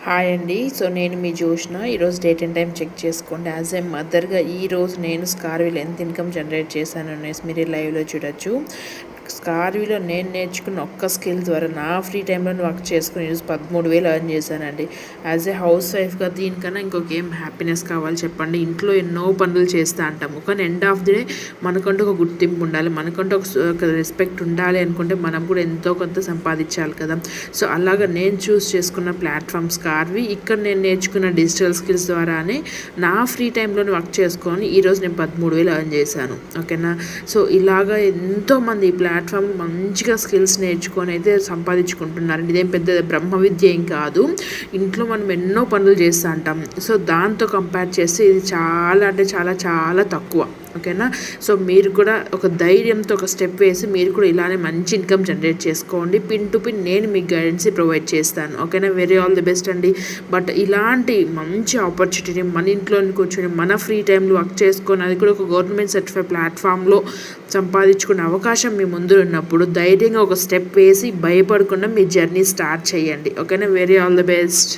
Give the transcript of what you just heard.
Hi అండి. So నేను మీ జోష్న. ఈరోజు డేట్ అండ్ టైం చెక్ చేసుకోండి. యాజ్ ఏ మదర్గా ఈరోజు నేను స్కార్వీలో ఎంత ఇన్కమ్ జనరేట్ చేశాను అనేసి మీరు లైవ్లో చూడొచ్చు. స్కార్వీలో నేను నేర్చుకున్న ఒక్క స్కిల్ ద్వారా నా ఫ్రీ టైంలో వర్క్ చేసుకుని ఈరోజు 13,000 ఎర్న్ చేశానండి. యాజ్ ఏ హౌస్ వైఫ్గా దీనికన్నా ఇంకొక ఏం హ్యాపీనెస్ కావాలి చెప్పండి. ఇంట్లో ఎన్నో పనులు చేస్తూ అంటాము, కానీ ఎండ్ ఆఫ్ ది డే మనకంటూ ఒక గుర్తింపు ఉండాలి, మనకంటూ ఒక రెస్పెక్ట్ ఉండాలి అనుకుంటే మనం కూడా ఎంతో కొంత సంపాదించాలి కదా. సో అలాగా నేను చూస్ చేసుకున్న ప్లాట్ఫామ్ స్కార్వీ. ఇక్కడ నేను నేర్చుకున్న డిజిటల్ స్కిల్స్ ద్వారానే నా ఫ్రీ టైంలో వర్క్ చేసుకొని ఈరోజు నేను 13,000 ఎర్న్ చేశాను. ఓకేనా. సో ఇలాగా ఎంతోమంది ఈ ప్లాట్ఫామ్ మంచిగా స్కిల్స్ నేర్చుకొని అయితే సంపాదించుకుంటున్నారు. ఇదేం పెద్ద బ్రహ్మ విద్య ఏం కాదు. ఇంట్లో మనం ఎన్నో పనులు చేస్తూ ఉంటాం. సో దాంతో కంపేర్ చేస్తే ఇది చాలా అంటే చాలా చాలా తక్కువ. ఓకేనా. సో మీరు కూడా ఒక ధైర్యంతో ఒక స్టెప్ వేసి మీరు కూడా ఇలానే మంచి ఇన్కమ్ జనరేట్ చేసుకోండి. పిన్ టు పిన్ నేను మీకు గైడెన్స్ ప్రొవైడ్ చేస్తాను. ఓకేనా. వెరీ ఆల్ ది బెస్ట్ అండి. బట్ ఇలాంటి మంచి ఆపర్చునిటీ మన ఇంట్లోని కూర్చొని మన ఫ్రీ టైంలో వర్క్ చేసుకొని అది కూడా ఒక గవర్నమెంట్ సర్టిఫైడ్ ప్లాట్ఫామ్లో సంపాదించుకునే అవకాశం మీ ముందు ఉన్నప్పుడు ధైర్యంగా ఒక స్టెప్ వేసి భయపడకుండా మీ జర్నీ స్టార్ట్ చేయండి. ఓకేనా. Very all the best.